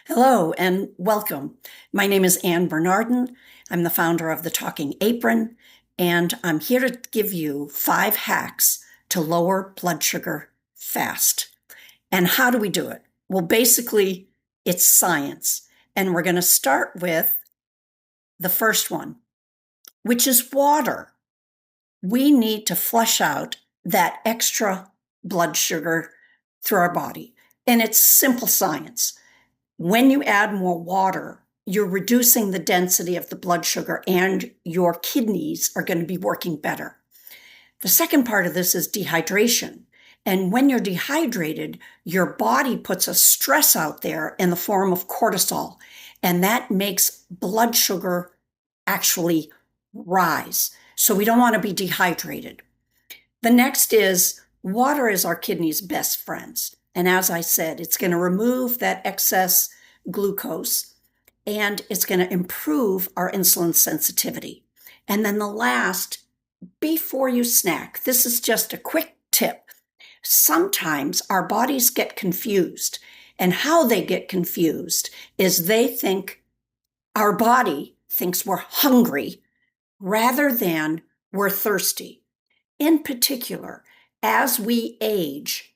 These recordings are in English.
Hello and welcome. My name is Anne Bernardin. I'm the founder of the Talking Apron, and I'm here to give you 5 hacks to lower blood sugar fast. And how do we do it? Well, basically, it's science. And we're going to start with the first one, which is water. We need to flush out that extra blood sugar through our body. And it's simple science. When you add more water, you're reducing the density of the blood sugar and your kidneys are going to be working better. The second part of this is dehydration. And when you're dehydrated, your body puts a stress out there in the form of cortisol, and that makes blood sugar actually rise. So we don't want to be dehydrated. The next is water is our kidneys' best friends. And as I said, it's going to remove that excess glucose and it's going to improve our insulin sensitivity. And then the last, before you snack, this is just a quick tip. Sometimes our bodies get confused, and how they get confused is our body thinks we're hungry rather than we're thirsty. In particular, as we age,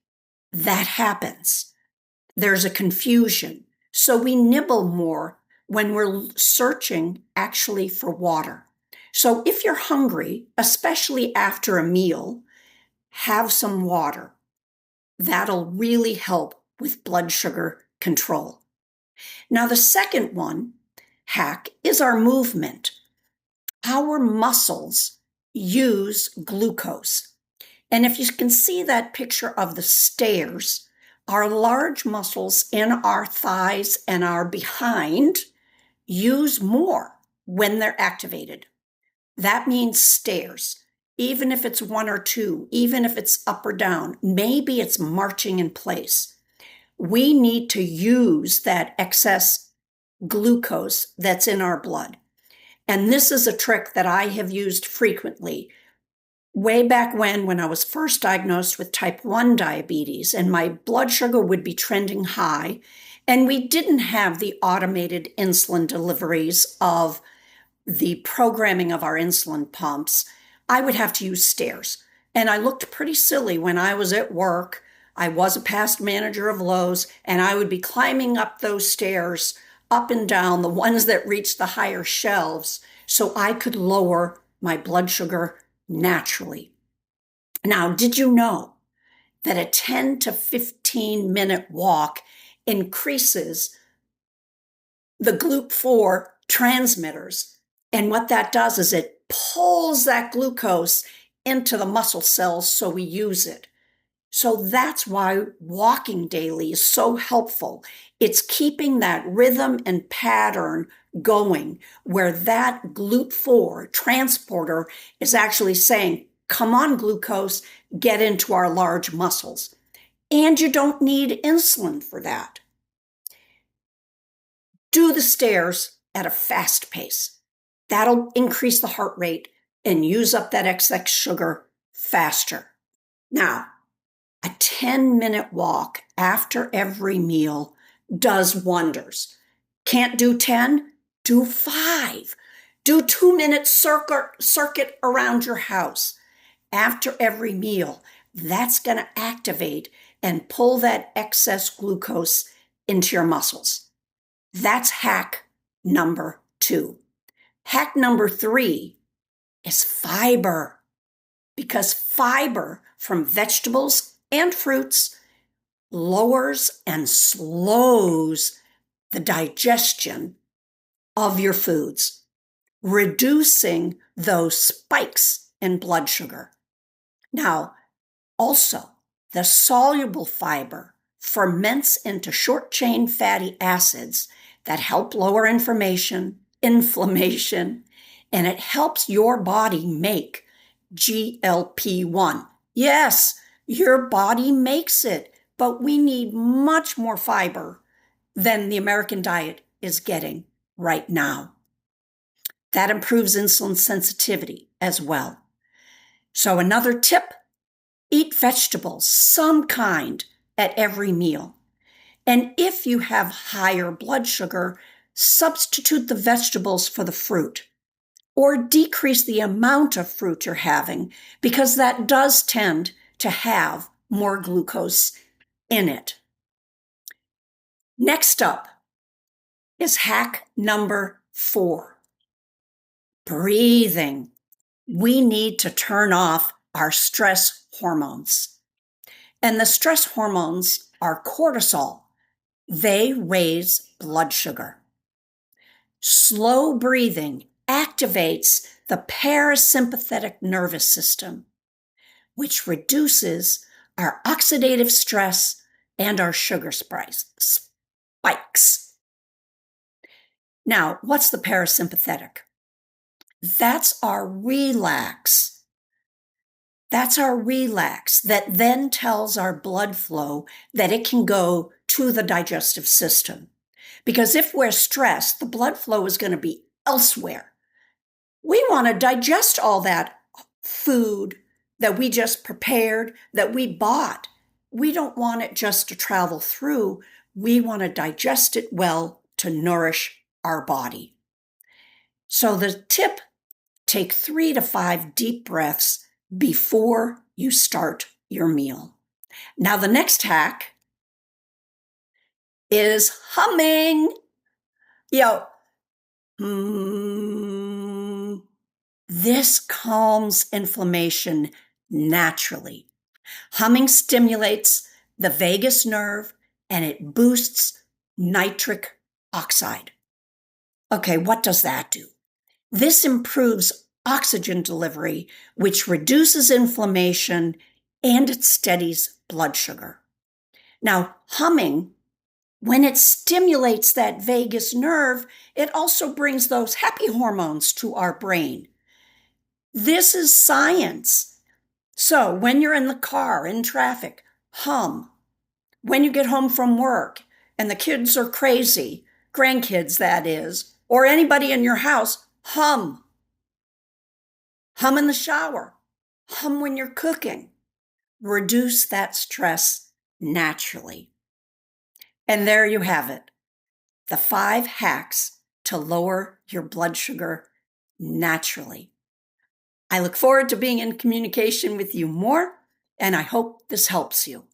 that happens. There's a confusion. So we nibble more when we're searching actually for water. So if you're hungry, especially after a meal, have some water. That'll really help with blood sugar control. Now, the second hack is our movement. Our muscles use glucose. And if you can see that picture of the stairs, our large muscles in our thighs and our behind use more when they're activated. That means stairs. Even if it's 1 or 2, even if it's up or down, maybe it's marching in place. We need to use that excess glucose that's in our blood. And this is a trick that I have used frequently. Way back when I was first diagnosed with type 1 diabetes and my blood sugar would be trending high, and we didn't have the automated insulin deliveries of the programming of our insulin pumps, I would have to use stairs. And I looked pretty silly when I was at work. I was a past manager of Lowe's, and I would be climbing up those stairs, up and down, the ones that reached the higher shelves, so I could lower my blood sugar naturally. Now, did you know that a 10 to 15-minute walk increases the GLUT4 transmitters? And what that does is it pulls that glucose into the muscle cells so we use it. So that's why walking daily is so helpful. It's keeping that rhythm and pattern going where that GLUT4 transporter is actually saying, come on, glucose, get into our large muscles. And you don't need insulin for that. Do the stairs at a fast pace. That'll increase the heart rate and use up that excess sugar faster. Now, a 10-minute walk after every meal does wonders. Can't do 10? Do 5. Do 2-minute circuit around your house. After every meal, that's going to activate and pull that excess glucose into your muscles. That's hack number 2. Hack number 3 is fiber, because fiber from vegetables and fruits lowers and slows the digestion of your foods, reducing those spikes in blood sugar. Now, also, the soluble fiber ferments into short-chain fatty acids that help lower inflammation, and it helps your body make GLP-1. Yes, your body makes it, but we need much more fiber than the American diet is getting right now. That improves insulin sensitivity as well. So another tip, eat vegetables, some kind, at every meal. And if you have higher blood sugar, substitute the vegetables for the fruit, or decrease the amount of fruit you're having, because that does tend to have more glucose in it. Next up is hack number 4, breathing. We need to turn off our stress hormones. And the stress hormones are cortisol. They raise blood sugar. Slow breathing activates the parasympathetic nervous system, which reduces our oxidative stress and our sugar spikes. Now, what's the parasympathetic? That's our relax. That's our relax that then tells our blood flow that it can go to the digestive system. Because if we're stressed, the blood flow is going to be elsewhere. We want to digest all that food that we just prepared, that we bought. We don't want it just to travel through. We want to digest it well to nourish our body. So the tip, take 3 to 5 deep breaths before you start your meal. Now, the next hack is humming. This calms inflammation naturally. Humming stimulates the vagus nerve and it boosts nitric oxide. Okay, what does that do? This improves oxygen delivery, which reduces inflammation and it steadies blood sugar. Now, humming, when it stimulates that vagus nerve, it also brings those happy hormones to our brain. This is science. So when you're in the car, in traffic, hum. When you get home from work and the kids are crazy, grandkids that is, or anybody in your house, hum. Hum in the shower. Hum when you're cooking. Reduce that stress naturally. And there you have it. The 5 hacks to lower your blood sugar naturally. I look forward to being in communication with you more, and I hope this helps you.